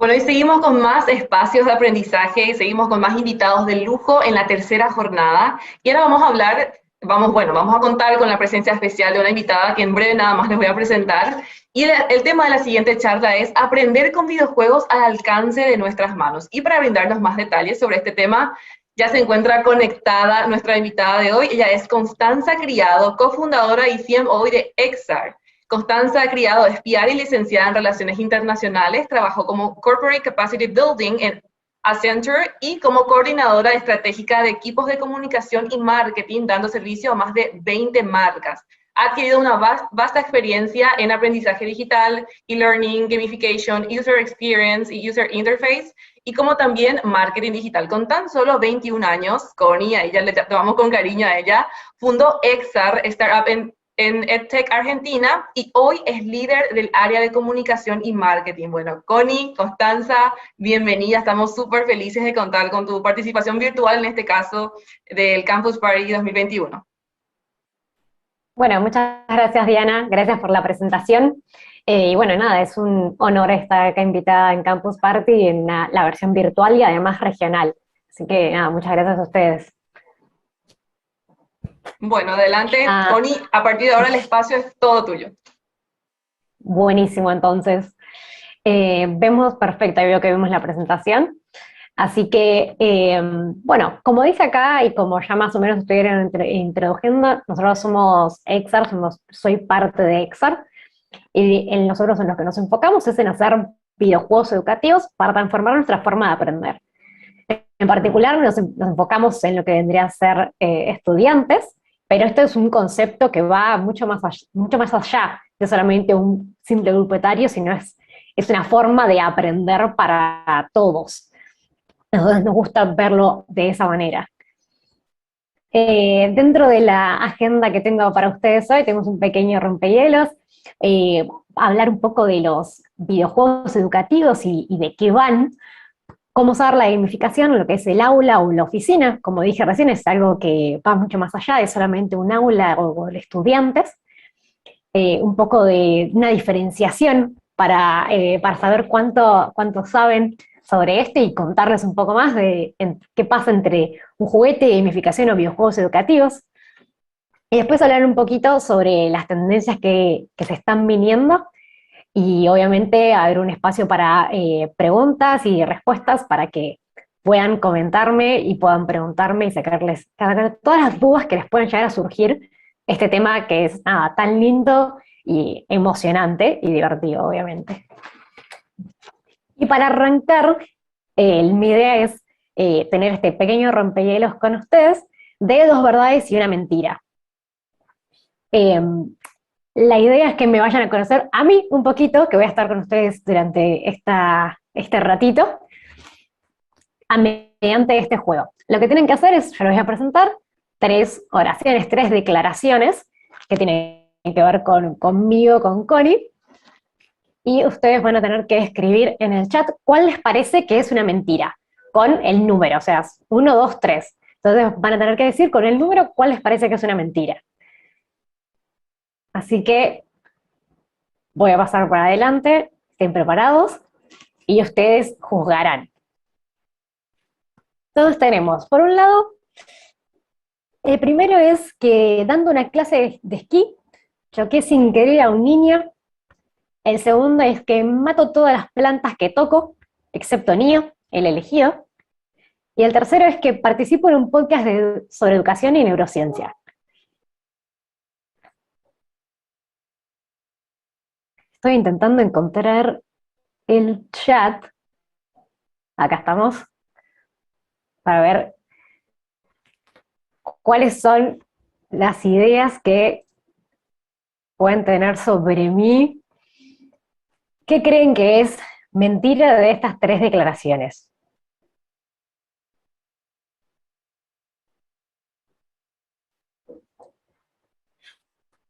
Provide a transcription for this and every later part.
Bueno, y seguimos con más espacios de aprendizaje, y seguimos con más invitados de lujo en la tercera jornada. Y ahora vamos a hablar, vamos a contar con la presencia especial de una invitada que en breve nada más les voy a presentar. Y el tema de la siguiente charla es aprender con videojuegos al alcance de nuestras manos. Y para brindarnos más detalles sobre este tema, ya se encuentra conectada nuestra invitada de hoy. Ella es Constanza Criado, cofundadora y CMO de Exar. Constanza Criado es PR y licenciada en Relaciones Internacionales, trabajó como Corporate Capacity Building en Accenture y como coordinadora estratégica de equipos de comunicación y marketing, dando servicio a más de 20 marcas. Ha adquirido una vasta experiencia en aprendizaje digital, e-learning, gamification, user experience y user interface, y como también marketing digital. Con tan solo 21 años, Connie, a ella le llamamos con cariño a ella, fundó Exar, startup en EdTech Argentina, y hoy es líder del área de comunicación y marketing. Bueno, Connie, Constanza, bienvenida. Estamos súper felices de contar con tu participación virtual, en este caso, del Campus Party 2021. Bueno, muchas gracias Diana, gracias por la presentación. Y bueno, nada, es un honor estar acá invitada en Campus Party en la versión virtual y además regional. Así que nada, muchas gracias a ustedes. Bueno, adelante, Ah, Connie. A partir de ahora el espacio es todo tuyo. buenísimo, entonces. Vemos perfecto, ahí veo que vemos la presentación. Así que, bueno, como dice acá y como ya más o menos estuvieron introduciendo, nosotros somos Exar, soy parte de Exar. Y en nosotros en lo que nos enfocamos es en hacer videojuegos educativos para transformar nuestra forma de aprender. En particular nos enfocamos en lo que vendría a ser estudiantes, pero esto es un concepto que va mucho más allá de solamente un simple grupo etario, sino es una forma de aprender para todos. Entonces nos gusta verlo de esa manera. Dentro de la agenda que tengo para ustedes hoy, tenemos un pequeño rompehielos, hablar un poco de los videojuegos educativos y de qué van, cómo usar la gamificación, lo que es el aula o la oficina. Como dije recién, es algo que va mucho más allá de solamente un aula o de estudiantes. Un poco de una diferenciación para saber cuánto saben sobre este y contarles un poco más de qué pasa entre un juguete, gamificación o videojuegos educativos. Y después hablar un poquito sobre las tendencias que se están viniendo y obviamente haber un espacio para preguntas y respuestas para que puedan comentarme y puedan preguntarme y sacar todas las dudas que les puedan llegar a surgir este tema que es nada, tan lindo y emocionante y divertido, obviamente. Y para arrancar, mi idea es tener este pequeño rompehielos con ustedes de dos verdades y una mentira. Eh, la idea es que me vayan a conocer a mí un poquito, que voy a estar con ustedes durante este ratito, mediante este juego. Lo que tienen que hacer es, yo les voy a presentar tres oraciones, tres declaraciones que tienen que ver conmigo, con Connie, y ustedes van a tener que escribir en el chat cuál les parece que es una mentira, con el número, o sea, uno, dos, tres. Entonces van a tener que decir con el número cuál les parece que es una mentira. Así que voy a pasar para adelante, estén preparados y ustedes juzgarán. Entonces tenemos, por un lado, el primero es que dando una clase de esquí, choqué sin querer a un niño. El segundo es que mato todas las plantas que toco, excepto Nio, el elegido. Y el tercero es que participo en un podcast sobre educación y neurociencia. Estoy intentando encontrar el chat. Acá estamos, para ver cuáles son las ideas que pueden tener sobre mí. ¿Qué creen que es mentira de estas tres declaraciones?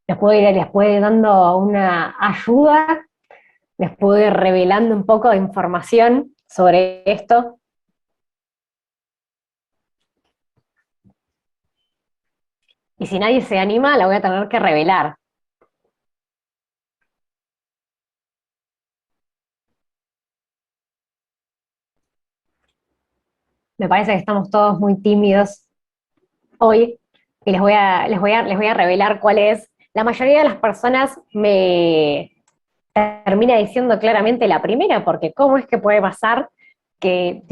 Les puedo ir dando una ayuda, les puedo ir revelando un poco de información sobre esto. Y si nadie se anima, la voy a tener que revelar. me parece que estamos todos muy tímidos hoy, y les voy a revelar cuál es. La mayoría de las personas me termina diciendo claramente la primera, porque ¿cómo es que puede pasar que,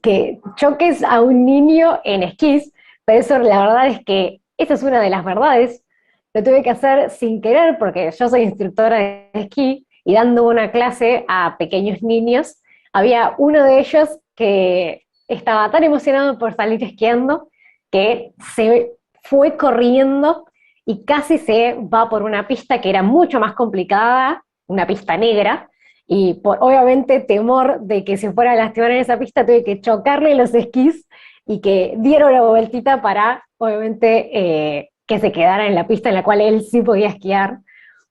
que choques a un niño en esquís? Pero eso la verdad es que esa es una de las verdades. Lo tuve que hacer sin querer porque yo soy instructora de esquí y dando una clase a pequeños niños, había uno de ellos que estaba tan emocionado por salir esquiando que se fue corriendo y casi se va por una pista que era mucho más complicada, una pista negra, y por obviamente temor de que se fuera a lastimar en esa pista, tuve que chocarle los esquís y que dieron la vueltita para, obviamente, que se quedara en la pista en la cual él sí podía esquiar.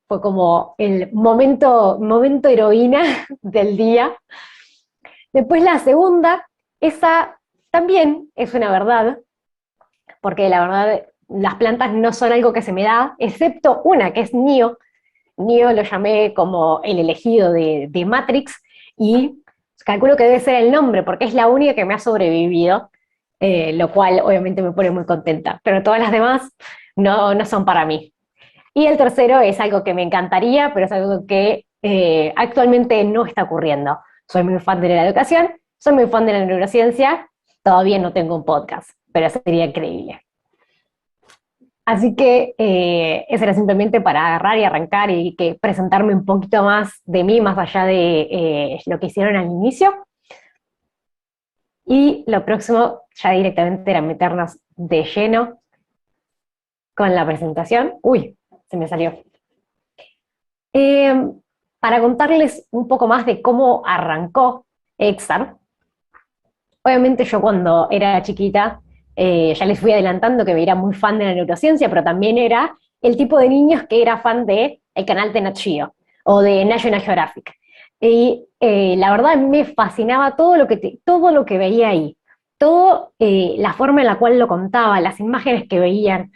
Fue como el momento heroína del día. Después la segunda, esa también es una verdad, porque la verdad las plantas no son algo que se me da, excepto una que es Neo. Neo lo llamé como el elegido de Matrix, y calculo que debe ser el nombre, porque es la única que me ha sobrevivido, lo cual obviamente me pone muy contenta, pero todas las demás no son para mí. Y el tercero es algo que me encantaría, pero es algo que actualmente no está ocurriendo. Soy muy fan de la educación, soy muy fan de la neurociencia, todavía no tengo un podcast, pero sería increíble. Así que eso era simplemente para agarrar y arrancar y que presentarme un poquito más de mí, más allá de lo que hicieron al inicio. Y lo próximo ya directamente era meternos de lleno con la presentación. Uy, se me salió. Eh, para contarles un poco más de cómo arrancó EXAR. Obviamente yo cuando era chiquita, ya les fui adelantando que me era muy fan de la neurociencia, pero también era el tipo de niños que era fan de el canal de Nat Geo o de National Geographic. Y la verdad me fascinaba todo lo que veía ahí, todo la forma en la cual lo contaba, las imágenes que veían,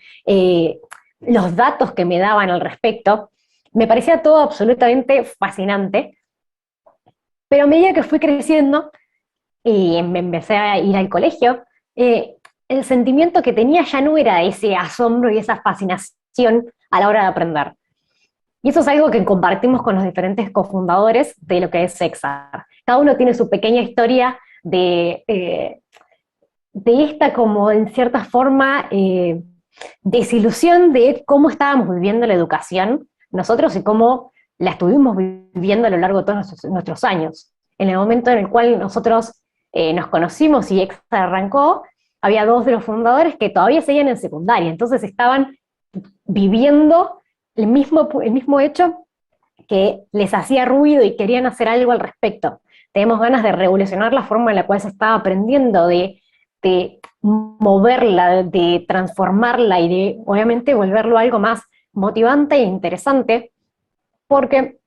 los datos que me daban al respecto, me parecía todo absolutamente fascinante, pero a medida que fui creciendo, y me empecé a ir al colegio, el sentimiento que tenía ya no era ese asombro y esa fascinación a la hora de aprender. Y eso es algo que compartimos con los diferentes cofundadores de lo que es Sexar. Cada uno tiene su pequeña historia de esta como en cierta forma desilusión de cómo estábamos viviendo la educación nosotros y cómo la estuvimos viviendo a lo largo de todos nuestros años. En el momento en el cual nosotros nos conocimos y Exar arrancó, había dos de los fundadores que todavía seguían en secundaria, entonces estaban viviendo el mismo hecho que les hacía ruido y querían hacer algo al respecto. Tenemos ganas de revolucionar la forma en la cual se estaba aprendiendo, de moverla, de transformarla y de, obviamente, volverlo algo más motivante e interesante, porque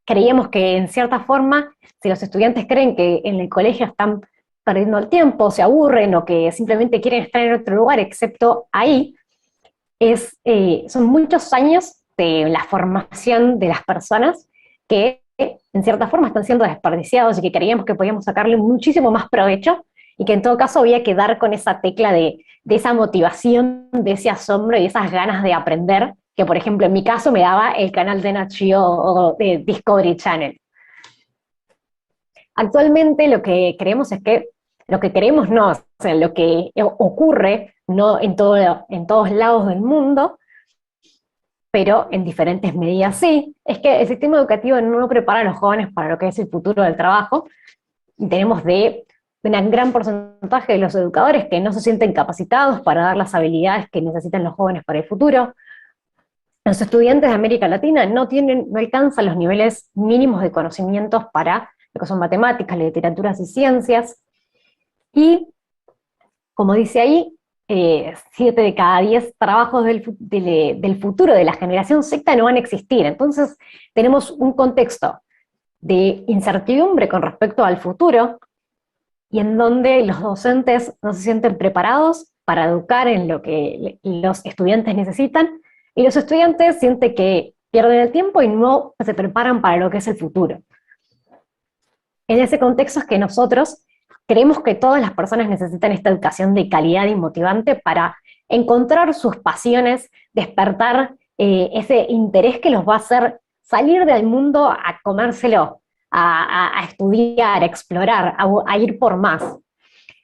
creíamos que, en cierta forma, si los estudiantes creen que en el colegio están perdiendo el tiempo, se aburren o que simplemente quieren estar en otro lugar, excepto ahí, son muchos años de la formación de las personas que en cierta forma están siendo desperdiciados y que creíamos que podíamos sacarle muchísimo más provecho y que en todo caso había que dar con esa tecla de esa motivación, de ese asombro y esas ganas de aprender, que por ejemplo en mi caso me daba el canal de Nat Geo o de Discovery Channel. Actualmente lo que creemos es que, lo que queremos no, o sea, lo que ocurre no en todos lados del mundo, pero en diferentes medidas sí, es que el sistema educativo no prepara a los jóvenes para lo que es el futuro del trabajo, y tenemos de un gran porcentaje de los educadores que no se sienten capacitados para dar las habilidades que necesitan los jóvenes para el futuro. Los estudiantes de América Latina no alcanzan los niveles mínimos de conocimientos para lo que son matemáticas, literaturas y ciencias, y como dice ahí, 7 de cada 10 trabajos del futuro de la generación Z no van a existir. Entonces tenemos un contexto de incertidumbre con respecto al futuro y en donde los docentes no se sienten preparados para educar en lo que los estudiantes necesitan, y los estudiantes sienten que pierden el tiempo y no se preparan para lo que es el futuro. En ese contexto es que nosotros creemos que todas las personas necesitan esta educación de calidad y motivante para encontrar sus pasiones, despertar ese interés que los va a hacer salir del mundo a comérselo, a estudiar, a explorar, a ir por más.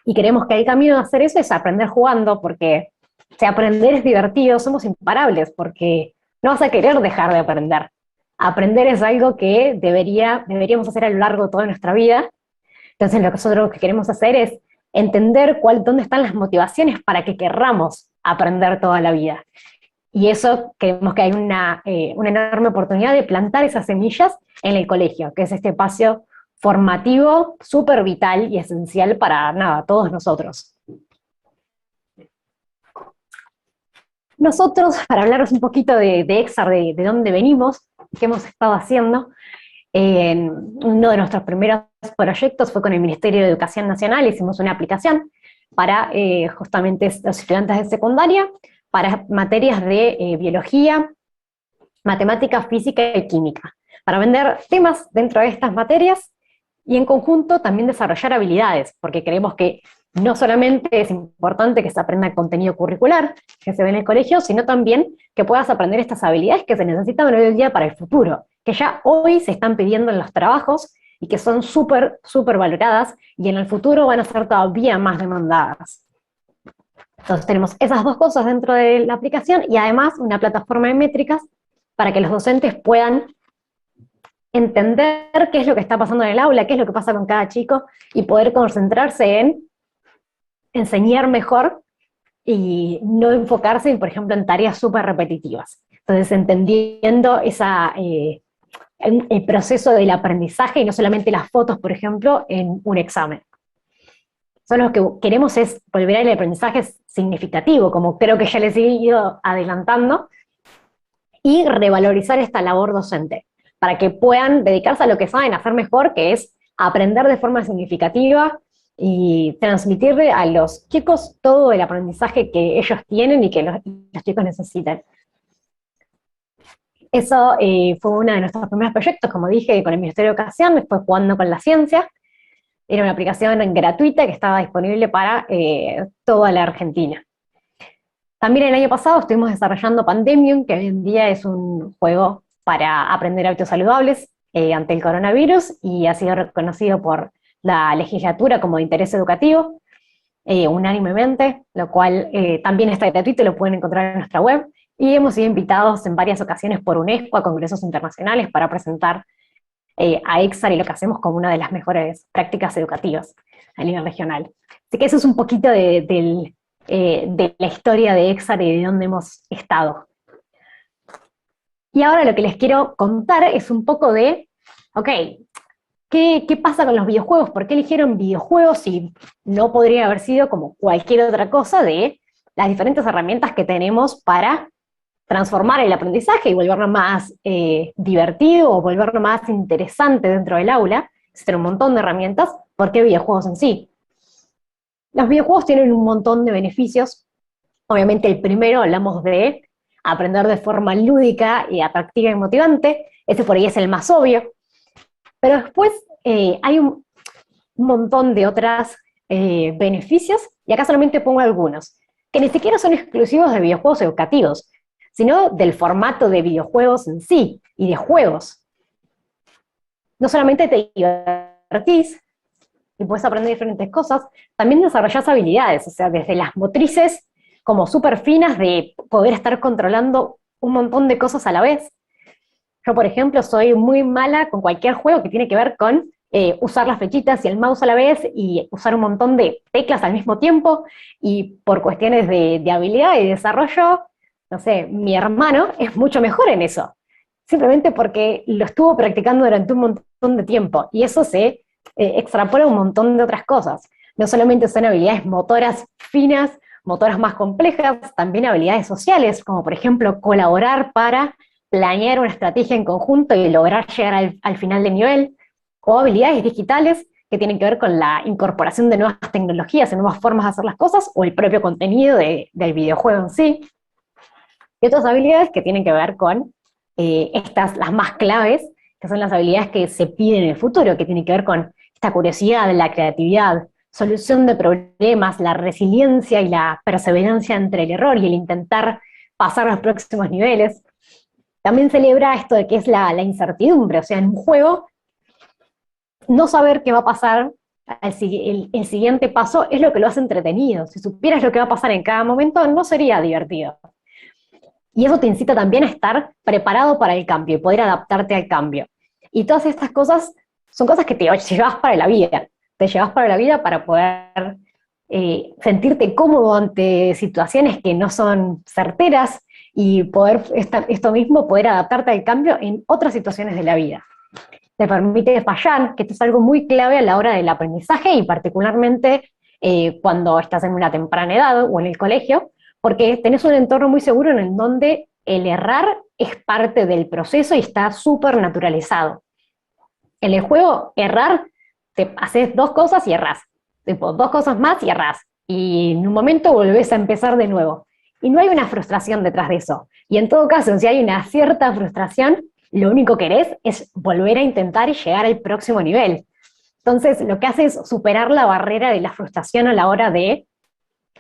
Y creemos que el camino de hacer eso es aprender jugando, porque si aprender es divertido, somos imparables, porque no vas a querer dejar de aprender. Aprender es algo que deberíamos hacer a lo largo de toda nuestra vida. Entonces lo que nosotros queremos hacer es entender dónde están las motivaciones para que querramos aprender toda la vida. Y eso creemos que hay una enorme oportunidad de plantar esas semillas en el colegio, que es este espacio formativo súper vital y esencial para todos nosotros. Nosotros, para hablaros un poquito de EXAR, de dónde venimos, qué hemos estado haciendo, uno de nuestros primeros proyectos fue con el Ministerio de Educación Nacional. Hicimos una aplicación para justamente los estudiantes de secundaria, para materias de biología, matemática, física y química, para vender temas dentro de estas materias y en conjunto también desarrollar habilidades, porque creemos que no solamente es importante que se aprenda el contenido curricular que se ve en el colegio, sino también que puedas aprender estas habilidades que se necesitan hoy en día para el futuro, que ya hoy se están pidiendo en los trabajos y que son súper, súper valoradas y en el futuro van a ser todavía más demandadas. Entonces tenemos esas dos cosas dentro de la aplicación y además una plataforma de métricas para que los docentes puedan entender qué es lo que está pasando en el aula, qué es lo que pasa con cada chico y poder concentrarse en enseñar mejor y no enfocarse, por ejemplo, en tareas súper repetitivas. Entonces, entendiendo el proceso del aprendizaje y no solamente las fotos, por ejemplo, en un examen. Lo que queremos es volver al aprendizaje significativo, como creo que ya les he ido adelantando, y revalorizar esta labor docente, para que puedan dedicarse a lo que saben hacer mejor, que es aprender de forma significativa y transmitirle a los chicos todo el aprendizaje que ellos tienen y que los chicos necesitan. Eso fue uno de nuestros primeros proyectos, como dije, con el Ministerio de Educación, después Jugando con la Ciencia. Era una aplicación gratuita que estaba disponible para toda la Argentina. También el año pasado estuvimos desarrollando Pandemium, que hoy en día es un juego para aprender hábitos saludables ante el coronavirus, y ha sido reconocido por la legislatura como de interés educativo, unánimemente, lo cual también está gratuito y lo pueden encontrar en nuestra web, y hemos sido invitados en varias ocasiones por UNESCO a congresos internacionales para presentar a EXAR y lo que hacemos como una de las mejores prácticas educativas a nivel regional. Así que eso es un poquito de la historia de EXAR y de dónde hemos estado. Y ahora lo que les quiero contar es un poco de, ok, ¿qué pasa con los videojuegos? ¿Por qué eligieron videojuegos si no podría haber sido como cualquier otra cosa de las diferentes herramientas que tenemos para transformar el aprendizaje y volverlo más divertido o volverlo más interesante dentro del aula? Existen un montón de herramientas. ¿Por qué videojuegos en sí? Los videojuegos tienen un montón de beneficios. Obviamente el primero hablamos de aprender de forma lúdica y atractiva y motivante. Ese por ahí es el más obvio. Pero después hay un montón de otros beneficios, y acá solamente pongo algunos, que ni siquiera son exclusivos de videojuegos educativos, sino del formato de videojuegos en sí, y de juegos. No solamente te divertís, y puedes aprender diferentes cosas, también desarrollás habilidades, o sea, desde las motrices como súper finas de poder estar controlando un montón de cosas a la vez. Yo, por ejemplo, soy muy mala con cualquier juego que tiene que ver con usar las flechitas y el mouse a la vez y usar un montón de teclas al mismo tiempo, y por cuestiones de habilidad y desarrollo, no sé, mi hermano es mucho mejor en eso, simplemente porque lo estuvo practicando durante un montón de tiempo, y eso se extrapola un montón de otras cosas. No solamente son habilidades motoras finas, motoras más complejas, también habilidades sociales, como por ejemplo colaborar para planear una estrategia en conjunto y lograr llegar al final del nivel, o habilidades digitales que tienen que ver con la incorporación de nuevas tecnologías, de nuevas formas de hacer las cosas, o el propio contenido del videojuego en sí. Y otras habilidades que tienen que ver con las más claves, que son las habilidades que se piden en el futuro, que tienen que ver con esta curiosidad, la creatividad, solución de problemas, la resiliencia y la perseverancia entre el error y el intentar pasar a los próximos niveles. También celebra esto de que es la incertidumbre, o sea, en un juego, no saber qué va a pasar, el siguiente paso es lo que lo hace entretenido. Si supieras lo que va a pasar en cada momento, no sería divertido. Y eso te incita también a estar preparado para el cambio y poder adaptarte al cambio. Y todas estas cosas son cosas que te llevas para la vida. Te llevas para la vida para poder sentirte cómodo ante situaciones que no son certeras y poder, esto mismo, poder adaptarte al cambio en otras situaciones de la vida. Te permite fallar, que esto es algo muy clave a la hora del aprendizaje y particularmente cuando estás en una temprana edad o en el colegio, porque tenés un entorno muy seguro en el donde el errar es parte del proceso y está súper naturalizado. En el juego, errar, te haces dos cosas y errás, tipo, dos cosas más y errás, y en un momento volvés a empezar de nuevo. Y no hay una frustración detrás de eso. Y en todo caso, si hay una cierta frustración, lo único que querés es volver a intentar y llegar al próximo nivel. Entonces, lo que hace es superar la barrera de la frustración a la hora de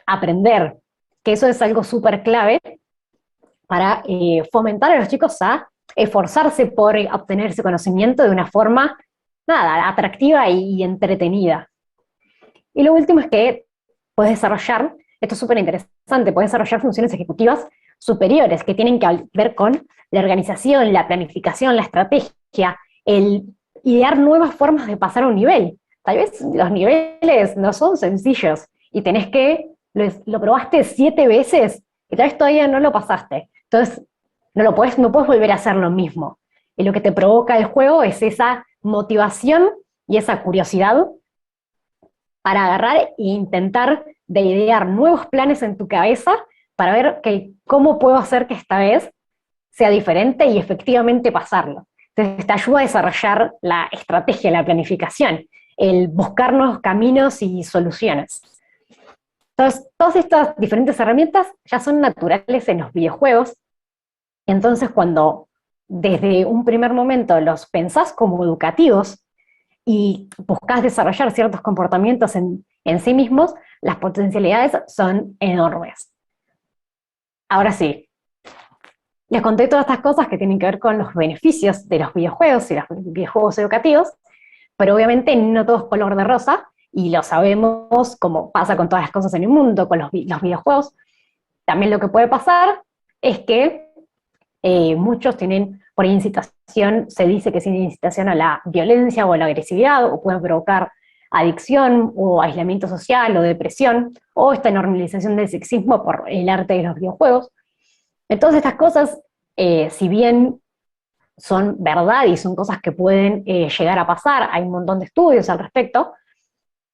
aprender, que eso es algo súper clave para fomentar a los chicos a esforzarse por obtener ese conocimiento de una forma, nada, atractiva y entretenida. Y lo último es que puedes desarrollar, esto es súper interesante, puedes desarrollar funciones ejecutivas superiores que tienen que ver con la organización, la planificación, la estrategia, el idear nuevas formas de pasar a un nivel. Tal vez los niveles no son sencillos y tenés que, lo probaste 7 veces y tal vez todavía no lo pasaste. Entonces, no puedes volver a hacer lo mismo. Y lo que te provoca el juego es esa motivación y esa curiosidad para agarrar e intentar de idear nuevos planes en tu cabeza para ver cómo puedo hacer que esta vez sea diferente y efectivamente pasarlo. Entonces te ayuda a desarrollar la estrategia, la planificación, el buscar nuevos caminos y soluciones. Entonces, todas estas diferentes herramientas ya son naturales en los videojuegos. Entonces, cuando desde un primer momento los pensás como educativos y buscás desarrollar ciertos comportamientos en sí mismos, las potencialidades son enormes. Ahora sí, les conté todas estas cosas que tienen que ver con los beneficios de los videojuegos y los videojuegos educativos, pero obviamente no todo es color de rosa, y lo sabemos como pasa con todas las cosas en el mundo, con los videojuegos. También lo que puede pasar es que muchos tienen, por incitación, se dice que tienen incitación a la violencia o a la agresividad, o pueden provocar adicción o aislamiento social o depresión, o esta normalización del sexismo por el arte de los videojuegos. Entonces estas cosas, si bien son verdad y son cosas que pueden llegar a pasar, hay un montón de estudios al respecto,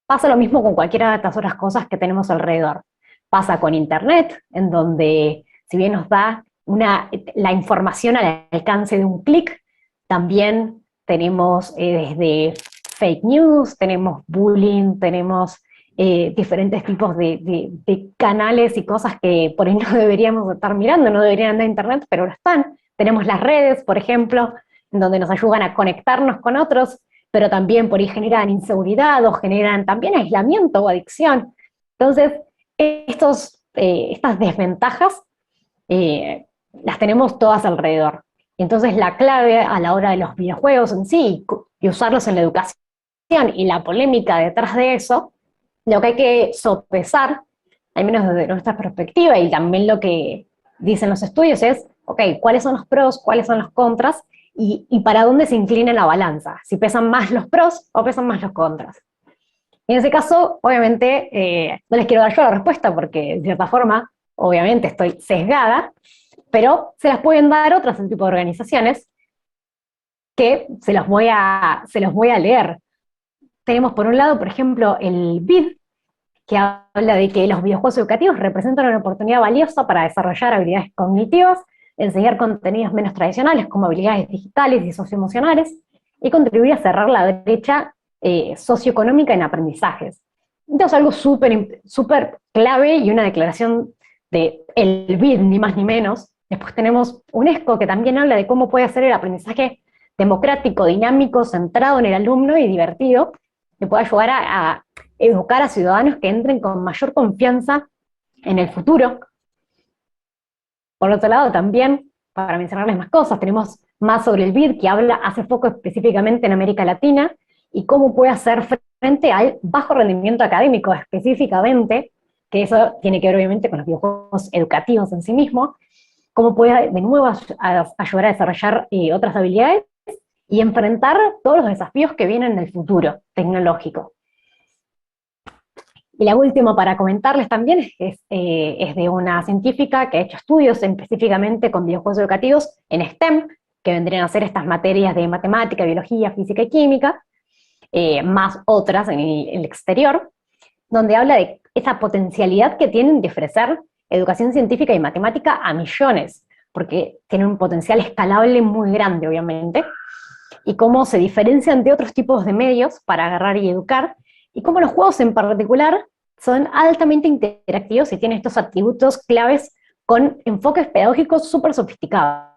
pasa lo mismo con cualquiera de estas otras cosas que tenemos alrededor. Pasa con Internet, en donde si bien nos da la información al alcance de un clic, también tenemos desde fake news, tenemos bullying, tenemos diferentes tipos de canales y cosas que por ahí no deberíamos estar mirando, no deberían andar en Internet, pero lo están. Tenemos las redes, por ejemplo, en donde nos ayudan a conectarnos con otros, pero también por ahí generan inseguridad o generan también aislamiento o adicción. Entonces, estas desventajas las tenemos todas alrededor. Entonces, la clave a la hora de los videojuegos en sí y usarlos en la educación y la polémica detrás de eso, lo que hay que sopesar, al menos desde nuestra perspectiva, y también lo que dicen los estudios es, ok, ¿cuáles son los pros, cuáles son los contras, y para dónde se inclina la balanza? Si pesan más los pros o pesan más los contras. En ese caso, obviamente, no les quiero dar yo la respuesta porque, de cierta forma, obviamente estoy sesgada, pero se las pueden dar otros tipo de organizaciones que se los voy a leer. Tenemos por un lado, por ejemplo, el BID, que habla de que los videojuegos educativos representan una oportunidad valiosa para desarrollar habilidades cognitivas, enseñar contenidos menos tradicionales como habilidades digitales y socioemocionales, y contribuir a cerrar la brecha socioeconómica en aprendizajes. Entonces, algo súper clave y una declaración del BID, ni más ni menos. Después tenemos UNESCO, que también habla de cómo puede ser el aprendizaje democrático, dinámico, centrado en el alumno y divertido, que puede ayudar a educar a ciudadanos que entren con mayor confianza en el futuro. Por otro lado, también, para mencionarles más cosas, tenemos más sobre el BID, que hace foco específicamente en América Latina, y cómo puede hacer frente al bajo rendimiento académico específicamente, que eso tiene que ver obviamente con los videojuegos educativos en sí mismos, cómo puede de nuevo ayudar a desarrollar otras habilidades y enfrentar todos los desafíos que vienen en el futuro tecnológico. Y la última para comentarles también es de una científica que ha hecho estudios específicamente con videojuegos educativos en STEM, que vendrían a ser estas materias de matemática, biología, física y química, más otras en el exterior, donde habla de esa potencialidad que tienen de ofrecer educación científica y matemática a millones, porque tienen un potencial escalable muy grande, obviamente, y cómo se diferencian de otros tipos de medios para agarrar y educar, y cómo los juegos en particular son altamente interactivos y tienen estos atributos claves con enfoques pedagógicos súper sofisticados.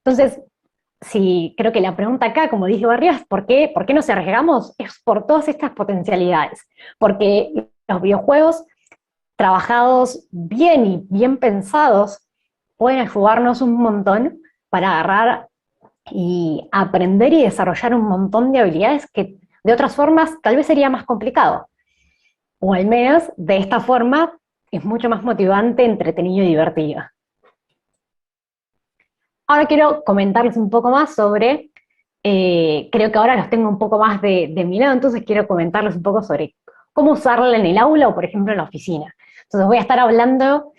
Entonces, sí, creo que la pregunta acá, como dijo Barrios, ¿por qué nos arriesgamos? Es por todas estas potencialidades, porque los videojuegos trabajados bien y bien pensados pueden ayudarnos un montón para agarrar y aprender y desarrollar un montón de habilidades que de otras formas tal vez sería más complicado. O al menos de esta forma es mucho más motivante, entretenido y divertido. Ahora quiero comentarles un poco más sobre, creo que ahora los tengo un poco más de mi lado, entonces quiero comentarles un poco sobre cómo usarla en el aula o por ejemplo en la oficina. Entonces voy a estar hablando,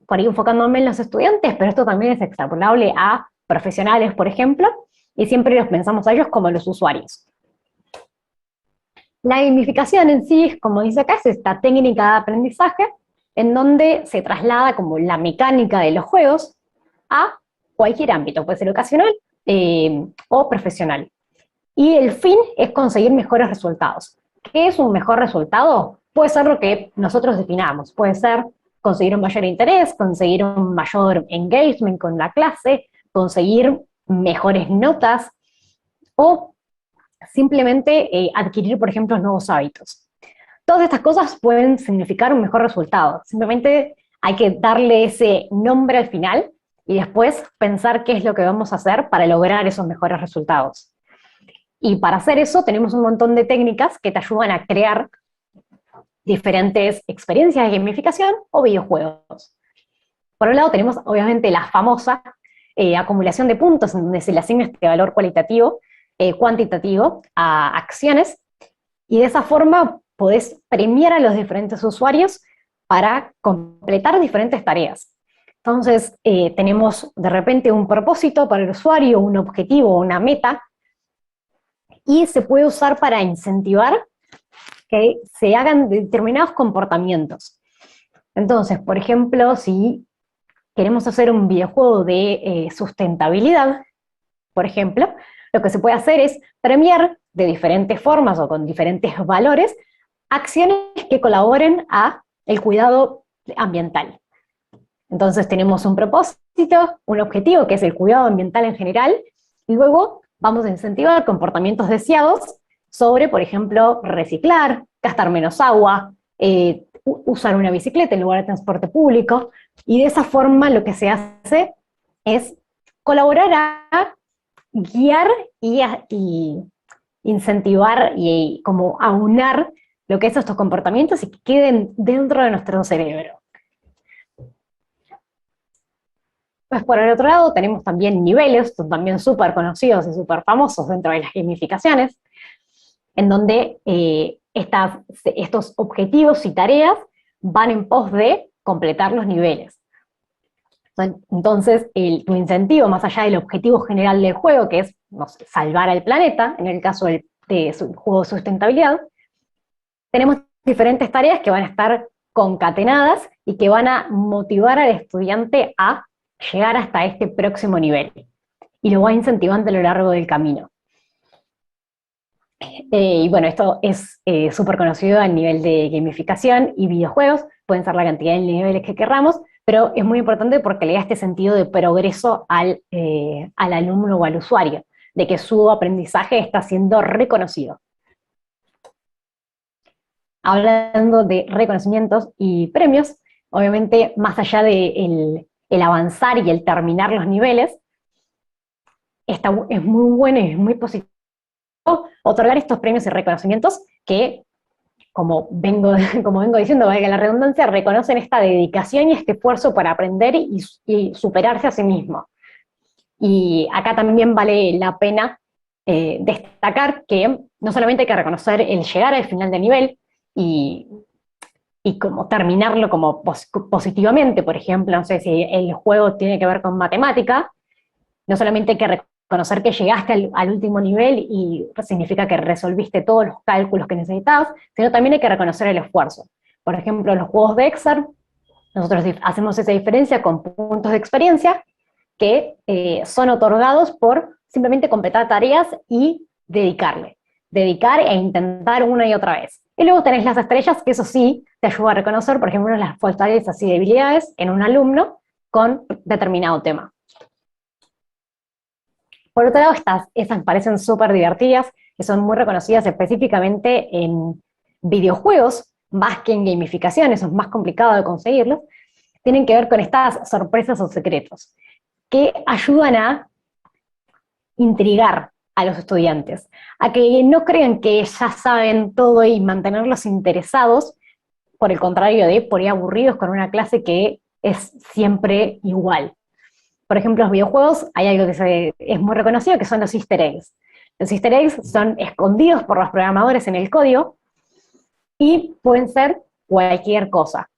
por ahí enfocándome en los estudiantes, pero esto también es extrapolable a profesionales, por ejemplo, y siempre los pensamos a ellos como los usuarios. La gamificación en sí, como dice acá, es esta técnica de aprendizaje en donde se traslada como la mecánica de los juegos a cualquier ámbito, puede ser educacional o profesional. Y el fin es conseguir mejores resultados. ¿Qué es un mejor resultado? Puede ser lo que nosotros definamos, puede ser conseguir un mayor interés, conseguir un mayor engagement con la clase, conseguir mejores notas o simplemente adquirir, por ejemplo, nuevos hábitos. Todas estas cosas pueden significar un mejor resultado. Simplemente hay que darle ese nombre al final y después pensar qué es lo que vamos a hacer para lograr esos mejores resultados. Y para hacer eso tenemos un montón de técnicas que te ayudan a crear diferentes experiencias de gamificación o videojuegos. Por un lado tenemos obviamente la famosa acumulación de puntos, en donde se le asigna este valor cualitativo, cuantitativo a acciones, y de esa forma podés premiar a los diferentes usuarios para completar diferentes tareas. Entonces tenemos de repente un propósito para el usuario, un objetivo, una meta, y se puede usar para incentivar que se hagan determinados comportamientos. Entonces, por ejemplo, si queremos hacer un videojuego de sustentabilidad, por ejemplo, lo que se puede hacer es premiar de diferentes formas o con diferentes valores acciones que colaboren a el cuidado ambiental. Entonces tenemos un propósito, un objetivo que es el cuidado ambiental en general, y luego vamos a incentivar comportamientos deseados sobre, por ejemplo, reciclar, gastar menos agua, usar una bicicleta en lugar de transporte público, y de esa forma lo que se hace es colaborar a guiar y incentivar y como aunar lo que es estos comportamientos y que queden dentro de nuestro cerebro. Pues por el otro lado tenemos también niveles, son también súper conocidos y súper famosos dentro de las gamificaciones, en donde estos objetivos y tareas van en pos de completar los niveles. Entonces, tu incentivo, más allá del objetivo general del juego, que es, no sé, salvar al planeta, en el caso de su juego de sustentabilidad, tenemos diferentes tareas que van a estar concatenadas y que van a motivar al estudiante a llegar hasta este próximo nivel. Y lo va incentivando a lo largo del camino. Y bueno, esto es súper conocido a nivel de gamificación y videojuegos, pueden ser la cantidad de niveles que querramos, pero es muy importante porque le da este sentido de progreso al alumno o al usuario, de que su aprendizaje está siendo reconocido. hablando de reconocimientos y premios, obviamente más allá de el avanzar y el terminar los niveles, es muy bueno y es muy positivo otorgar estos premios y reconocimientos que, como vengo diciendo, valga la redundancia, reconocen esta dedicación y este esfuerzo para aprender y superarse a sí mismo. Y acá también vale la pena destacar que no solamente hay que reconocer el llegar al final de nivel y, y como terminarlo como positivamente, por ejemplo, no sé si el juego tiene que ver con matemática, no solamente hay que reconocer que llegaste al último nivel y significa que resolviste todos los cálculos que necesitabas, sino también hay que reconocer el esfuerzo. Por ejemplo, en los juegos de Excel, nosotros hacemos esa diferencia con puntos de experiencia que son otorgados por simplemente completar tareas y dedicar e intentar una y otra vez. Y luego tenés las estrellas, que eso sí te ayuda a reconocer, por ejemplo, las fortalezas y debilidades en un alumno con determinado tema. Por otro lado, esas parecen súper divertidas, que son muy reconocidas específicamente en videojuegos, más que en gamificación, eso es más complicado de conseguirlos, tienen que ver con estas sorpresas o secretos, que ayudan a intrigar a los estudiantes, a que no crean que ya saben todo y mantenerlos interesados, por el contrario de por ahí aburridos con una clase que es siempre igual. Por ejemplo, los videojuegos, hay algo que es muy reconocido, que son los easter eggs. Los easter eggs son escondidos por los programadores en el código y pueden ser cualquier cosa.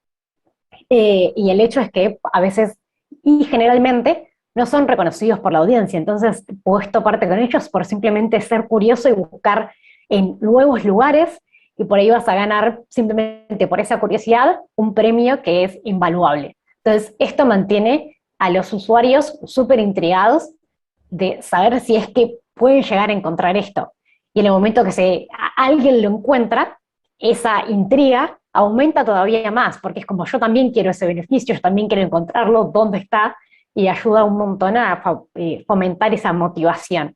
Y el hecho es que a veces, y generalmente, no son reconocidos por la audiencia, entonces puedes toparte con ellos por simplemente ser curioso y buscar en nuevos lugares, y por ahí vas a ganar simplemente por esa curiosidad un premio que es invaluable. Entonces, esto mantiene a los usuarios súper intrigados de saber si es que pueden llegar a encontrar esto. Y en el momento que alguien lo encuentra, esa intriga aumenta todavía más, porque es como yo también quiero ese beneficio, yo también quiero encontrarlo, dónde está, y ayuda un montón a fomentar esa motivación.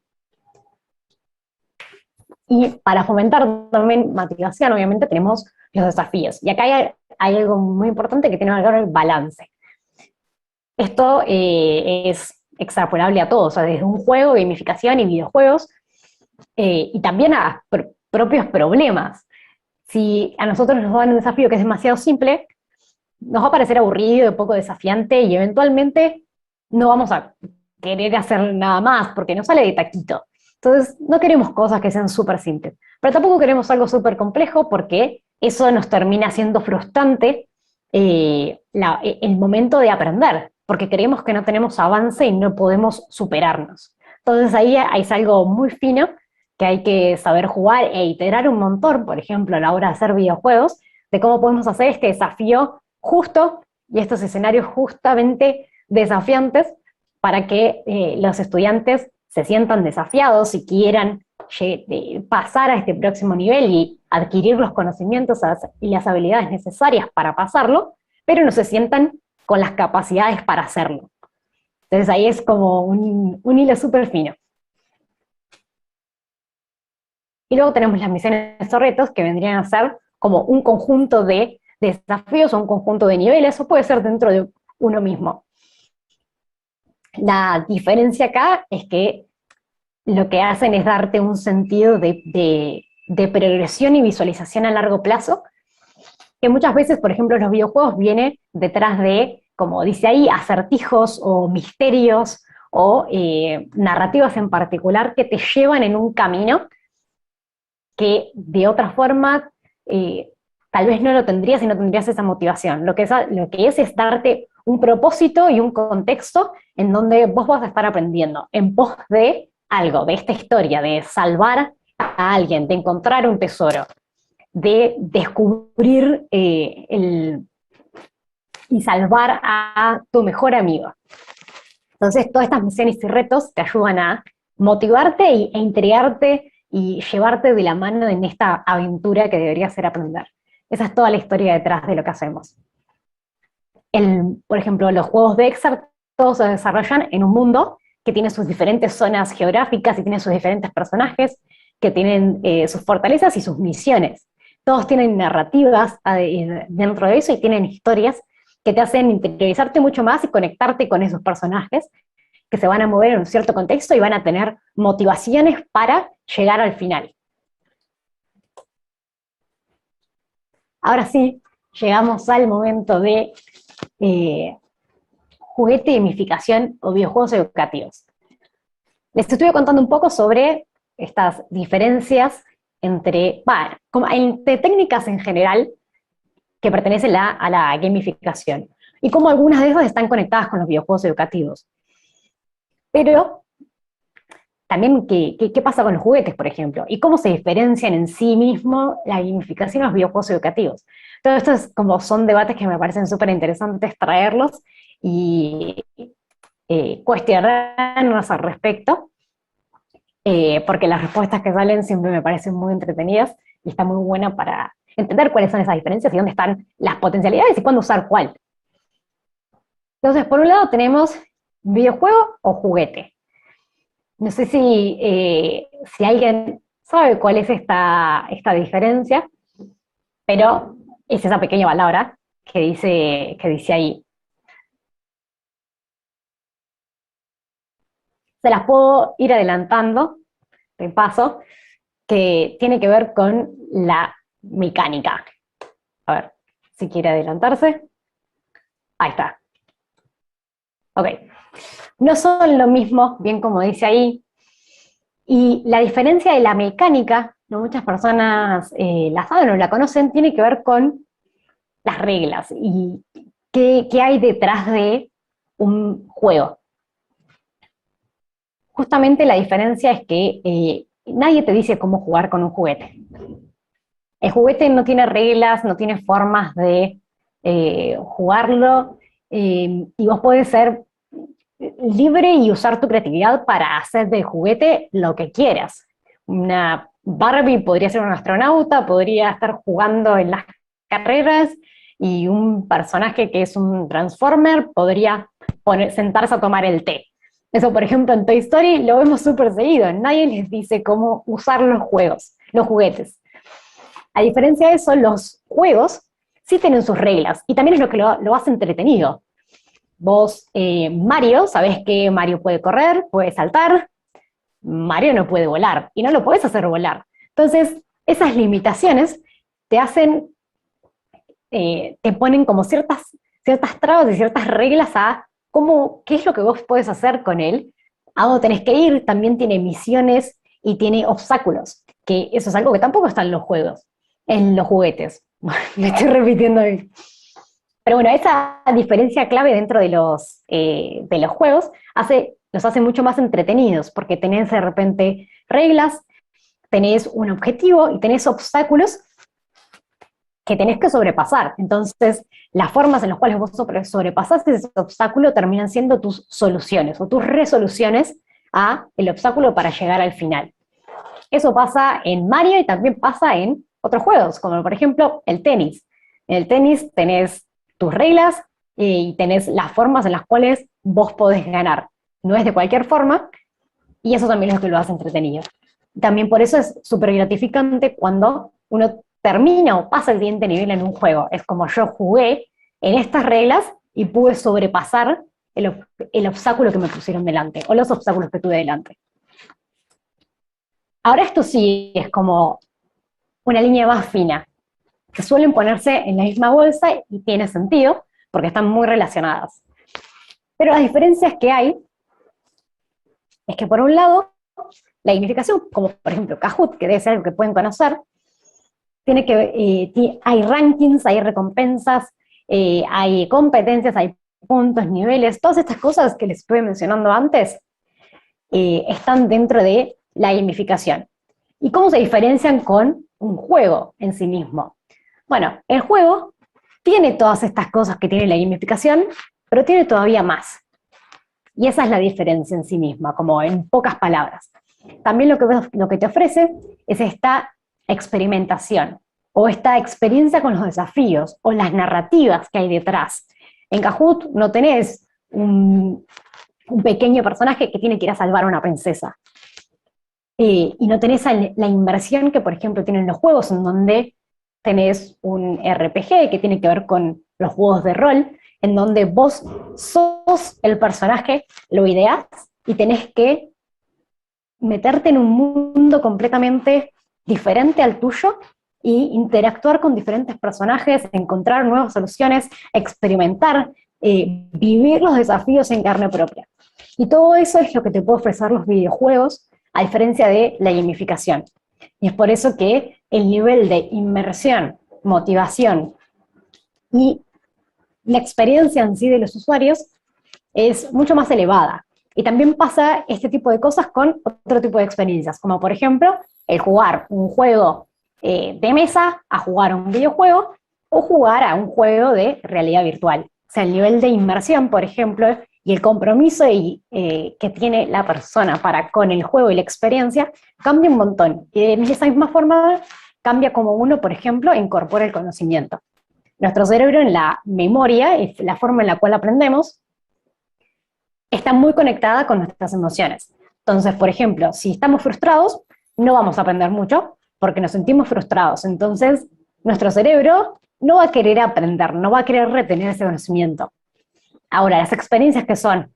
Y para fomentar también motivación, obviamente, tenemos los desafíos. Y acá hay algo muy importante que tiene que ver con el balance. Esto es extrapolable a todo, o sea, desde un juego, gamificación y videojuegos, y también a propios problemas. Si a nosotros nos dan un desafío que es demasiado simple, nos va a parecer aburrido y poco desafiante y eventualmente no vamos a querer hacer nada más porque nos sale de taquito. Entonces, no queremos cosas que sean súper simples, pero tampoco queremos algo súper complejo porque eso nos termina siendo frustrante el momento de aprender, porque creemos que no tenemos avance y no podemos superarnos. Entonces ahí es algo muy fino que hay que saber jugar e iterar un montón, por ejemplo, a la hora de hacer videojuegos, de cómo podemos hacer este desafío justo y estos escenarios justamente desafiantes para que los estudiantes se sientan desafiados y quieran pasar a este próximo nivel y adquirir los conocimientos y las habilidades necesarias para pasarlo, pero no se sientan con las capacidades para hacerlo. Entonces ahí es como un hilo súper fino. Y luego tenemos las misiones o retos, que vendrían a ser como un conjunto de desafíos o un conjunto de niveles, o puede ser dentro de uno mismo. La diferencia acá es que lo que hacen es darte un sentido de progresión y visualización a largo plazo, que muchas veces, por ejemplo, en los videojuegos viene detrás de, como dice ahí, acertijos o misterios o narrativas en particular que te llevan en un camino que de otra forma tal vez no lo tendrías y no tendrías esa motivación. Lo que es darte un propósito y un contexto en donde vos vas a estar aprendiendo en pos de algo, de esta historia, de salvar a alguien, de encontrar un tesoro, de descubrir y salvar a tu mejor amigo. Entonces, todas estas misiones y retos te ayudan a motivarte e intrigarte y llevarte de la mano en esta aventura que debería ser aprender. Esa es toda la historia detrás de lo que hacemos. Por ejemplo, los juegos de Excel todos se desarrollan en un mundo que tiene sus diferentes zonas geográficas y tiene sus diferentes personajes, que tienen sus fortalezas y sus misiones. todos tienen narrativas dentro de eso y tienen historias que te hacen interiorizarte mucho más y conectarte con esos personajes que se van a mover en un cierto contexto y van a tener motivaciones para llegar al final. Ahora sí, llegamos al momento de juguete, gamificación o videojuegos educativos. Les estuve contando un poco sobre estas diferencias entre técnicas en general que pertenecen a la gamificación y cómo algunas de esas están conectadas con los videojuegos educativos. Pero también qué pasa con los juguetes, por ejemplo, y cómo se diferencian en sí mismo la gamificación y los videojuegos educativos. Todo esto son debates que me parecen súper interesantes traerlos y cuestionarnos al respecto, porque las respuestas que salen siempre me parecen muy entretenidas y está muy buena para entender cuáles son esas diferencias y dónde están las potencialidades y cuándo usar cuál. Entonces, por un lado tenemos videojuego o juguete. No sé si alguien sabe cuál es esta diferencia, pero es esa pequeña palabra que dice ahí. Se las puedo ir adelantando, de paso, que tiene que ver con la mecánica. A ver, si quiere adelantarse. Ahí está. Ok. No son lo mismo, bien como dice ahí, y la diferencia de la mecánica, no muchas personas la saben o la conocen, tiene que ver con las reglas y qué hay detrás de un juego. Justamente la diferencia es que nadie te dice cómo jugar con un juguete. El juguete no tiene reglas, no tiene formas de jugarlo, y vos podés ser libre y usar tu creatividad para hacer del juguete lo que quieras. Una Barbie podría ser un astronauta, podría estar jugando en las carreras, y un personaje que es un Transformer podría sentarse a tomar el té. Eso, por ejemplo, en Toy Story lo vemos súper seguido. Nadie les dice cómo usar los juguetes. A diferencia de eso, los juegos sí tienen sus reglas, y también es lo que lo hace entretenido. Vos, Mario, sabés que Mario puede correr, puede saltar, Mario no puede volar, y no lo podés hacer volar. Entonces, esas limitaciones te hacen, te ponen como ciertas trabas y ciertas reglas a qué es lo que vos podés hacer con él, a dónde tenés que ir. También tiene misiones y tiene obstáculos, que eso es algo que tampoco está en los juguetes. Me estoy repitiendo ahí. Pero bueno, esa diferencia clave dentro de los juegos los hace mucho más entretenidos, porque tenés de repente reglas, tenés un objetivo y tenés obstáculos que tenés que sobrepasar. Entonces, las formas en las cuales vos sobrepasás ese obstáculo terminan siendo tus soluciones o tus resoluciones a el obstáculo para llegar al final. Eso pasa en Mario y también pasa en otros juegos, como por ejemplo el tenis. En el tenis tenés tus reglas y tenés las formas en las cuales vos podés ganar. No es de cualquier forma, y eso también es lo que lo hace entretenido. También por eso es súper gratificante cuando uno termina o pasa el siguiente nivel en un juego. Es como yo jugué en estas reglas y pude sobrepasar el obstáculo que me pusieron delante, o los obstáculos que tuve delante. Ahora esto sí es como una línea más fina, que suelen ponerse en la misma bolsa y tiene sentido, porque están muy relacionadas. Pero las diferencias que hay es que, por un lado, la gamificación, como por ejemplo Kahoot, que debe ser algo que pueden conocer, hay rankings, hay recompensas, hay competencias, hay puntos, niveles, todas estas cosas que les estuve mencionando antes, están dentro de la gamificación. ¿Y cómo se diferencian con un juego en sí mismo? Bueno, el juego tiene todas estas cosas que tiene la gamificación, pero tiene todavía más. Y esa es la diferencia en sí misma, como en pocas palabras. También lo que te ofrece es esta experimentación, o esta experiencia con los desafíos, o las narrativas que hay detrás. En Kahoot no tenés un pequeño personaje que tiene que ir a salvar a una princesa. Y no tenés la inversión que, por ejemplo, tienen los juegos, en donde tenés un RPG que tiene que ver con los juegos de rol, en donde vos sos el personaje, lo ideás y tenés que meterte en un mundo completamente diferente al tuyo y interactuar con diferentes personajes, encontrar nuevas soluciones, experimentar, vivir los desafíos en carne propia. Y todo eso es lo que te puede ofrecer los videojuegos, a diferencia de la gamificación. Y es por eso que el nivel de inmersión, motivación y la experiencia en sí de los usuarios es mucho más elevada. Y también pasa este tipo de cosas con otro tipo de experiencias, como por ejemplo el jugar un juego de mesa a jugar un videojuego o jugar a un juego de realidad virtual. O sea, el nivel de inmersión, por ejemplo, y el compromiso que tiene la persona para con el juego y la experiencia cambia un montón. Y de esa misma forma cambia como uno, por ejemplo, incorpora el conocimiento. Nuestro cerebro en la memoria, y la forma en la cual aprendemos, está muy conectada con nuestras emociones. Entonces, por ejemplo, si estamos frustrados, no vamos a aprender mucho porque nos sentimos frustrados. Entonces, nuestro cerebro no va a querer aprender, no va a querer retener ese conocimiento. Ahora, las experiencias que son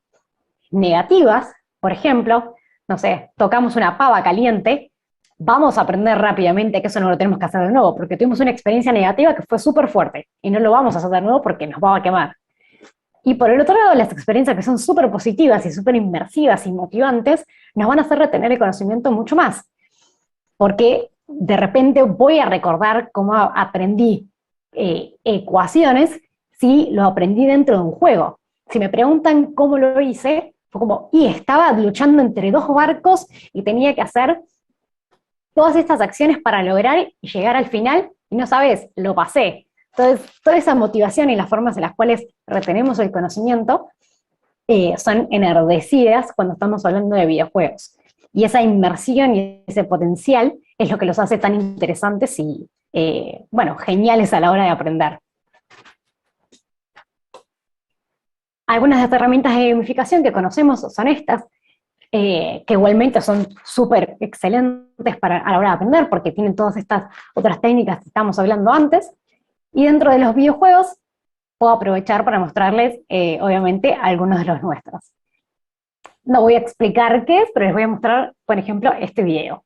negativas, por ejemplo, no sé, tocamos una pava caliente, vamos a aprender rápidamente que eso no lo tenemos que hacer de nuevo, porque tuvimos una experiencia negativa que fue súper fuerte y no lo vamos a hacer de nuevo porque nos va a quemar. Y por el otro lado, las experiencias que son súper positivas y súper inmersivas y motivantes nos van a hacer retener el conocimiento mucho más, porque de repente voy a recordar cómo aprendí ecuaciones si lo aprendí dentro de un juego. Si me preguntan cómo lo hice, fue como, y estaba luchando entre dos barcos y tenía que hacer todas estas acciones para lograr llegar al final, y no sabes, lo pasé. Entonces, toda esa motivación y las formas en las cuales retenemos el conocimiento son enardecidas cuando estamos hablando de videojuegos. Y esa inmersión y ese potencial es lo que los hace tan interesantes y, bueno, geniales a la hora de aprender. Algunas de las herramientas de gamificación que conocemos son estas, que igualmente son súper excelentes a la hora de aprender, porque tienen todas estas otras técnicas que estamos hablando antes. Y dentro de los videojuegos, puedo aprovechar para mostrarles, obviamente, algunos de los nuestros. No voy a explicar qué es, pero les voy a mostrar, por ejemplo, este video.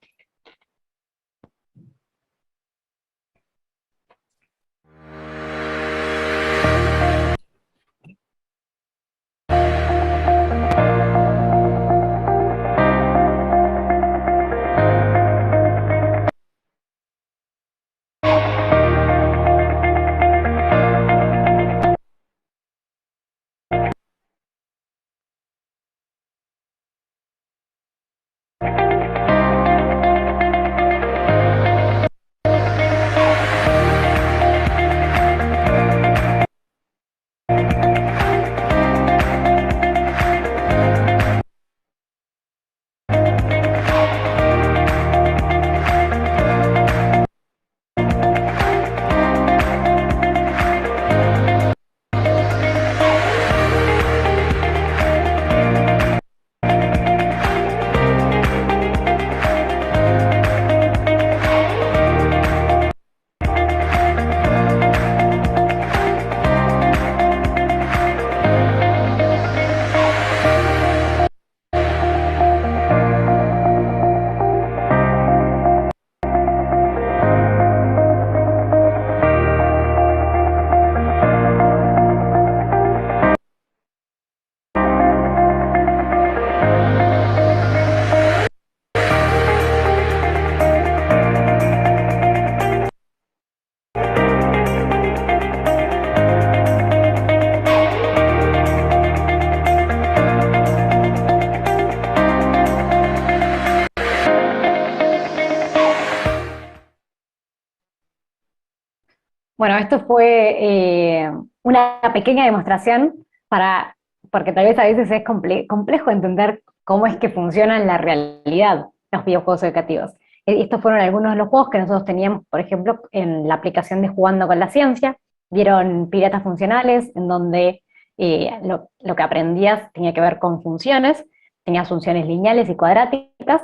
Bueno, esto fue una pequeña demostración porque tal vez a veces es complejo entender cómo es que funcionan en la realidad los videojuegos educativos. Estos fueron algunos de los juegos que nosotros teníamos, por ejemplo, en la aplicación de Jugando con la Ciencia. Vieron Piratas Funcionales, en donde lo que aprendías tenía que ver con funciones, tenías funciones lineales y cuadráticas,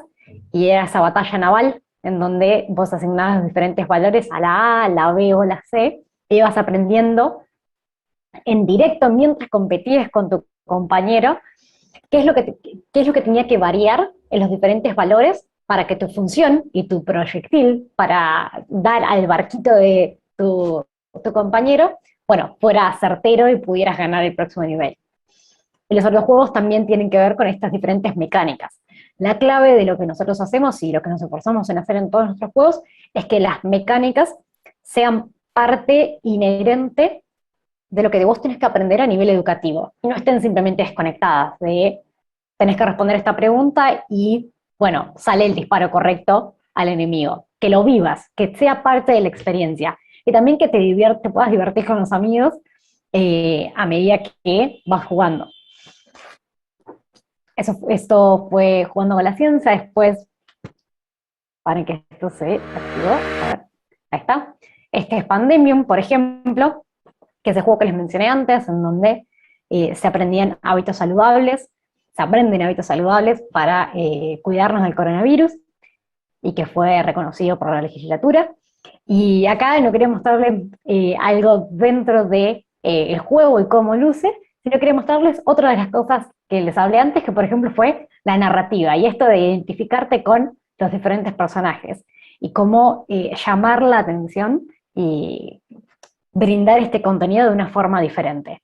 y era esa batalla naval en donde vos asignabas los diferentes valores a la A, la B o la C, y ibas aprendiendo en directo mientras competías con tu compañero qué es lo que, qué es lo que tenía que variar en los diferentes valores para que tu función y tu proyectil para dar al barquito de tu compañero, bueno, fuera certero y pudieras ganar el próximo nivel. Y los otros juegos también tienen que ver con estas diferentes mecánicas. La clave de lo que nosotros hacemos y lo que nos esforzamos en hacer en todos nuestros juegos es que las mecánicas sean parte inherente de lo que vos tenés que aprender a nivel educativo y no estén simplemente desconectadas de tenés que responder esta pregunta y, bueno, sale el disparo correcto al enemigo. Que lo vivas, que sea parte de la experiencia y también que te puedas divertir con los amigos a medida que vas jugando. Esto fue Jugando con la Ciencia, después, para que esto se activó, a ver, ahí está. Este es Pandemium, por ejemplo, que es el juego que les mencioné antes, en donde se aprendían hábitos saludables, se aprenden hábitos saludables para cuidarnos del coronavirus, y que fue reconocido por la legislatura. Y acá no quería mostrarles algo dentro de el juego y cómo luce, sino quería mostrarles otra de las cosas que les hablé antes, que por ejemplo fue la narrativa, y esto de identificarte con los diferentes personajes, y cómo llamar la atención y brindar este contenido de una forma diferente.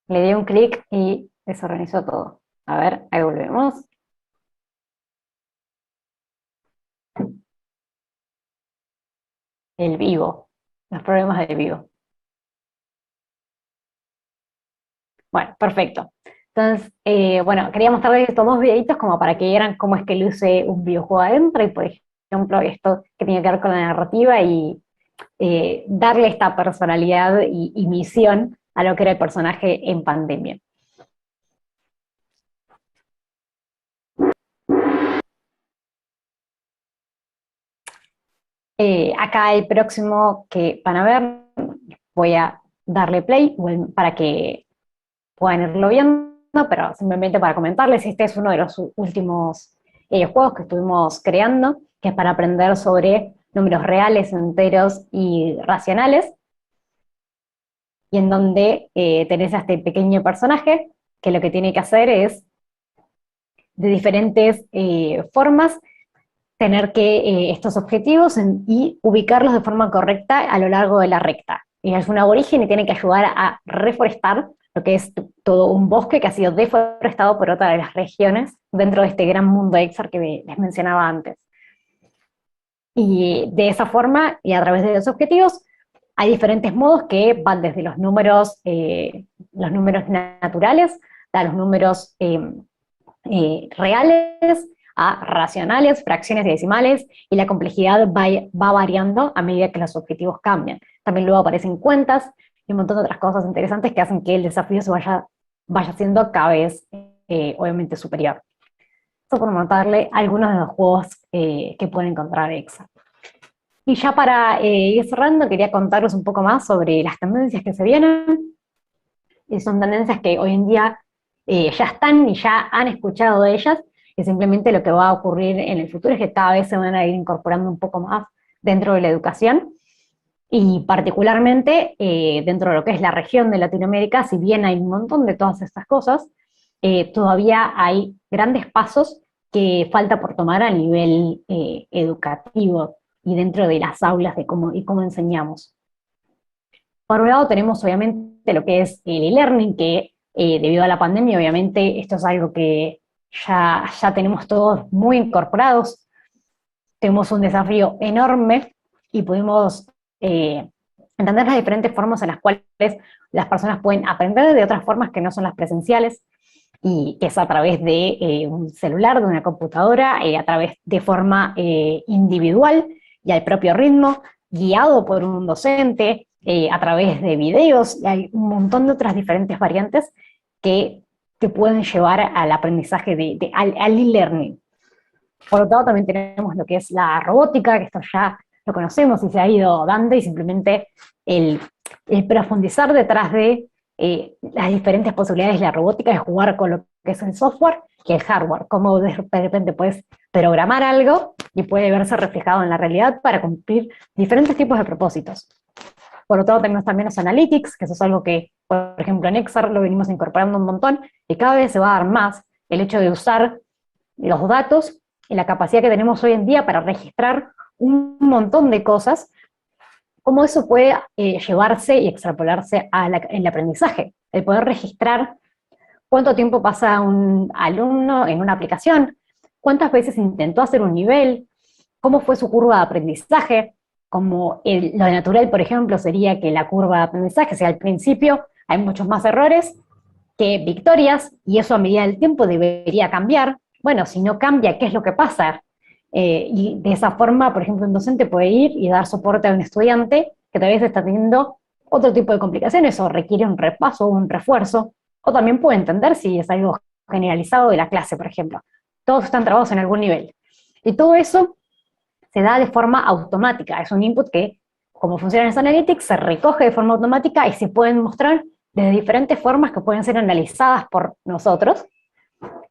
Le di un clic y desorganizó todo. A ver, ahí volvemos. El vivo, los problemas del vivo. Bueno, perfecto. Entonces, bueno, quería mostrarles estos dos videitos como para que vieran cómo es que luce un videojuego adentro y, por ejemplo, esto que tiene que ver con la narrativa y darle esta personalidad y misión a lo que era el personaje en Pandemia. Acá el próximo que van a ver, voy a darle play para que puedan irlo viendo, pero simplemente para comentarles, este es uno de los últimos juegos que estuvimos creando, que es para aprender sobre números reales, enteros y racionales, y en donde tenés a este pequeño personaje que lo que tiene que hacer es, de diferentes formas, tener que estos objetivos y ubicarlos de forma correcta a lo largo de la recta. Y es un aborigen y tiene que ayudar a reforestar lo que es todo un bosque que ha sido deforestado por otra de las regiones dentro de este gran mundo Exar que les mencionaba antes. Y de esa forma, y a través de los objetivos, hay diferentes modos que van desde los números naturales a los números reales, a racionales, fracciones y decimales, y la complejidad va variando a medida que los objetivos cambian. También luego aparecen cuentas y un montón de otras cosas interesantes que hacen que el desafío vaya siendo cada vez, obviamente, superior. Esto por mostrarle algunos de los juegos que pueden encontrar Exa. Y ya para ir cerrando, quería contaros un poco más sobre las tendencias que se vienen. Y son tendencias que hoy en día ya están y ya han escuchado de ellas, y simplemente lo que va a ocurrir en el futuro es que cada vez se van a ir incorporando un poco más dentro de la educación, y particularmente dentro de lo que es la región de Latinoamérica. Si bien hay un montón de todas estas cosas, todavía hay grandes pasos que falta por tomar a nivel educativo y dentro de las aulas de cómo enseñamos. Por un lado tenemos obviamente lo que es el e-learning, que debido a la pandemia obviamente esto es algo que ya tenemos todos muy incorporados. Tenemos un desafío enorme y pudimos entender las diferentes formas en las cuales las personas pueden aprender de otras formas que no son las presenciales, y que es a través de un celular, de una computadora, a través de forma individual y al propio ritmo, guiado por un docente, a través de videos, y hay un montón de otras diferentes variantes que te pueden llevar al aprendizaje, al e-learning. Por lo tanto, también tenemos lo que es la robótica, que esto ya lo conocemos y se ha ido dando, y simplemente el, el profundizar detrás de las diferentes posibilidades de la robótica es jugar con lo que es el software y el hardware, como de repente puedes programar algo y puede verse reflejado en la realidad para cumplir diferentes tipos de propósitos. Por otro lado, tenemos también los analytics, que eso es algo que, por ejemplo, en Excel lo venimos incorporando un montón, y cada vez se va a dar más el hecho de usar los datos y la capacidad que tenemos hoy en día para registrar un montón de cosas, cómo eso puede llevarse y extrapolarse en el aprendizaje. El poder registrar cuánto tiempo pasa un alumno en una aplicación, cuántas veces intentó hacer un nivel, cómo fue su curva de aprendizaje, como lo natural, por ejemplo, sería que la curva de aprendizaje sea al principio, hay muchos más errores que victorias, y eso a medida del tiempo debería cambiar. Bueno, si no cambia, ¿qué es lo que pasa? Y de esa forma, por ejemplo, un docente puede ir y dar soporte a un estudiante que tal vez está teniendo otro tipo de complicaciones o requiere un repaso o un refuerzo, o también puede entender si es algo generalizado de la clase, por ejemplo. Todos están trabados en algún nivel. Y todo eso se da de forma automática, es un input que, como funciona en Analytics, se recoge de forma automática y se pueden mostrar de diferentes formas que pueden ser analizadas por nosotros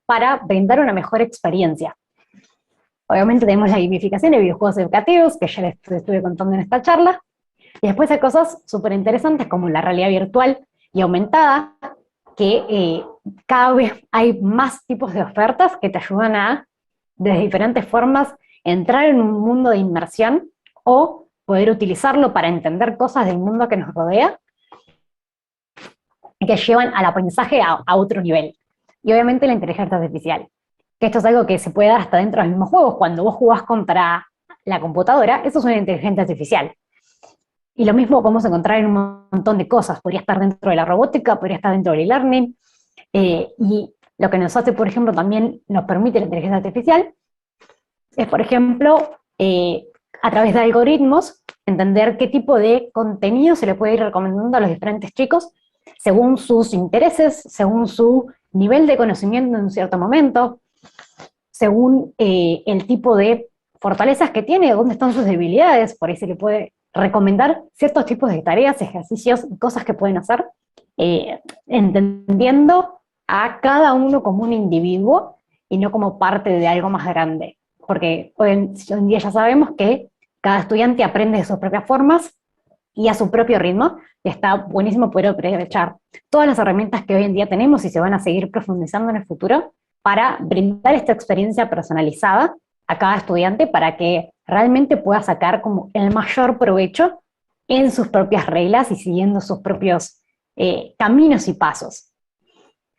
para brindar una mejor experiencia. Obviamente tenemos la gamificación de videojuegos educativos, que ya les estuve contando en esta charla, y después hay cosas súper interesantes como la realidad virtual y aumentada, que cada vez hay más tipos de ofertas que te ayudan a, de diferentes formas, entrar en un mundo de inmersión o poder utilizarlo para entender cosas del mundo que nos rodea, que llevan al aprendizaje a otro nivel. Y obviamente la inteligencia artificial, que esto es algo que se puede dar hasta dentro de los mismos juegos. Cuando vos jugás contra la computadora, eso es una inteligencia artificial. Y lo mismo podemos encontrar en un montón de cosas. Podría estar dentro de la robótica, podría estar dentro del e-learning. Y lo que nos hace, por ejemplo, también nos permite la inteligencia artificial es, por ejemplo, a través de algoritmos, entender qué tipo de contenido se le puede ir recomendando a los diferentes chicos según sus intereses, según su nivel de conocimiento en un cierto momento, según el tipo de fortalezas que tiene, dónde están sus debilidades. Por ahí se le puede recomendar ciertos tipos de tareas, ejercicios y cosas que pueden hacer, entendiendo a cada uno como un individuo y no como parte de algo más grande. Porque hoy en día ya sabemos que cada estudiante aprende de sus propias formas y a su propio ritmo, y está buenísimo poder aprovechar todas las herramientas que hoy en día tenemos y se van a seguir profundizando en el futuro para brindar esta experiencia personalizada a cada estudiante para que realmente pueda sacar como el mayor provecho en sus propias reglas y siguiendo sus propios caminos y pasos.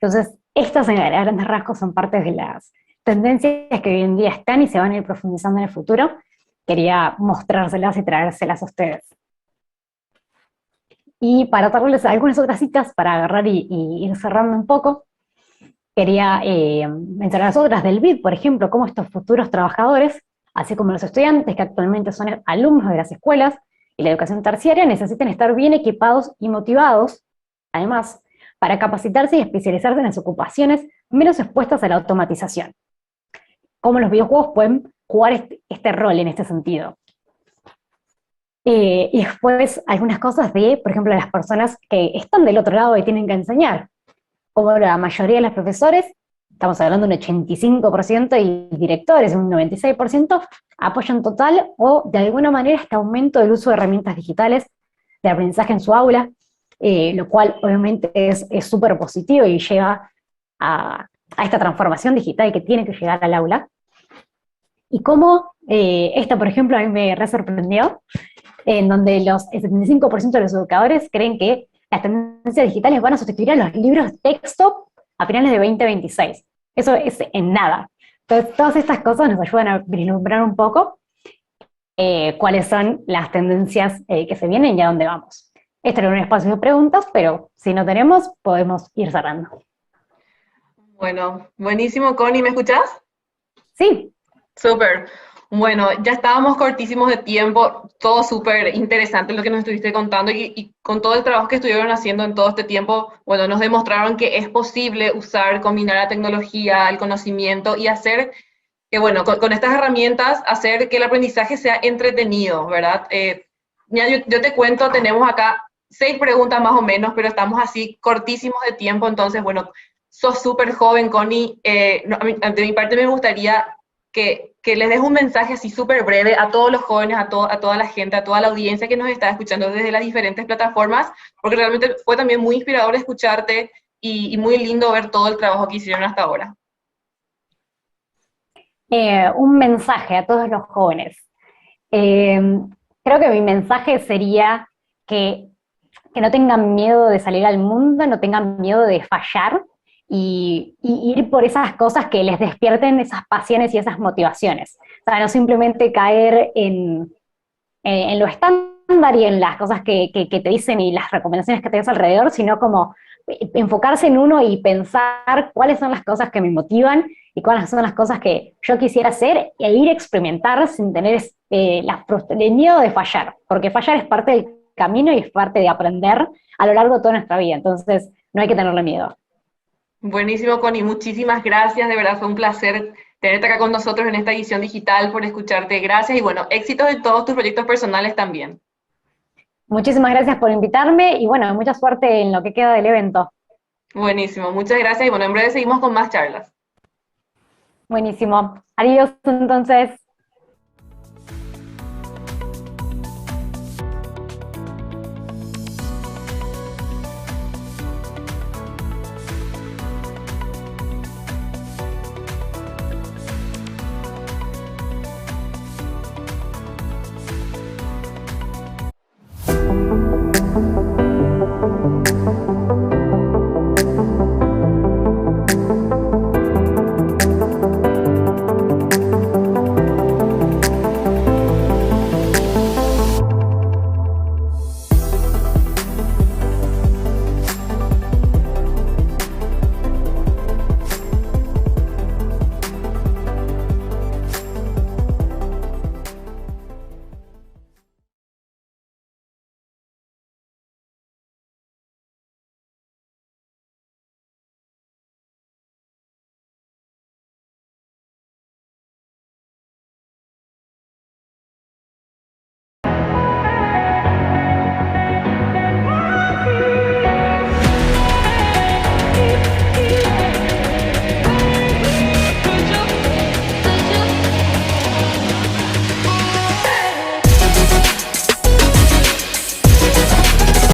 Entonces, estas en grandes rasgos son parte de las tendencias que hoy en día están y se van a ir profundizando en el futuro. Quería mostrárselas y traérselas a ustedes. Y para darles algunas otras citas para agarrar y ir cerrando un poco, quería mencionar las otras del BID, por ejemplo, cómo estos futuros trabajadores, así como los estudiantes que actualmente son alumnos de las escuelas y la educación terciaria, necesitan estar bien equipados y motivados, además, para capacitarse y especializarse en las ocupaciones menos expuestas a la automatización. Cómo los videojuegos pueden jugar este rol en este sentido. Y después algunas cosas de, por ejemplo, las personas que están del otro lado y tienen que enseñar, como la mayoría de los profesores, estamos hablando de un 85% y directores un 96%, apoyan total o de alguna manera este aumento del uso de herramientas digitales de aprendizaje en su aula, lo cual obviamente es súper positivo y lleva a esta transformación digital que tiene que llegar al aula. Y cómo esto, por ejemplo, a mí me re sorprendió, en donde el 75% de los educadores creen que las tendencias digitales van a sustituir a los libros de texto a finales de 2026. Eso es en nada. Entonces, todas estas cosas nos ayudan a vislumbrar un poco cuáles son las tendencias que se vienen y a dónde vamos. Este era un espacio de preguntas, pero si no tenemos, podemos ir cerrando. Bueno, buenísimo, Connie, ¿me escuchás? Sí, Súper. Bueno, ya estábamos cortísimos de tiempo, todo súper interesante lo que nos estuviste contando y con todo el trabajo que estuvieron haciendo en todo este tiempo, bueno, nos demostraron que es posible usar, combinar la tecnología, el conocimiento y hacer que, bueno, con estas herramientas, hacer que el aprendizaje sea entretenido, ¿verdad? Mira, yo te cuento, tenemos acá 6 preguntas más o menos, pero estamos así cortísimos de tiempo, entonces, bueno, sos súper joven, Connie. No, de mi parte me gustaría que les des un mensaje así súper breve a todos los jóvenes, a toda la gente, a toda la audiencia que nos está escuchando desde las diferentes plataformas, porque realmente fue también muy inspirador escucharte y muy lindo ver todo el trabajo que hicieron hasta ahora. un mensaje a todos los jóvenes. Eh, Creo que mi mensaje sería que, que no tengan miedo de salir al mundo, no tengan miedo de fallar y ir por esas cosas que les despierten esas pasiones y esas motivaciones. O sea, no simplemente caer en lo estándar y en las cosas que te dicen y las recomendaciones que tenés alrededor, sino como enfocarse en uno y pensar cuáles son las cosas que me motivan y cuáles son las cosas que yo quisiera hacer e ir a experimentar sin tener el miedo de fallar, porque fallar es parte del camino y es parte de aprender a lo largo de toda nuestra vida, entonces no hay que tenerle miedo. Buenísimo, Connie, muchísimas gracias, de verdad fue un placer tenerte acá con nosotros en esta edición digital, por escucharte, gracias y bueno, éxitos en todos tus proyectos personales también. Muchísimas gracias por invitarme y bueno, mucha suerte en lo que queda del evento. Buenísimo, muchas gracias y bueno, en breve seguimos con más charlas. Buenísimo. Adiós entonces.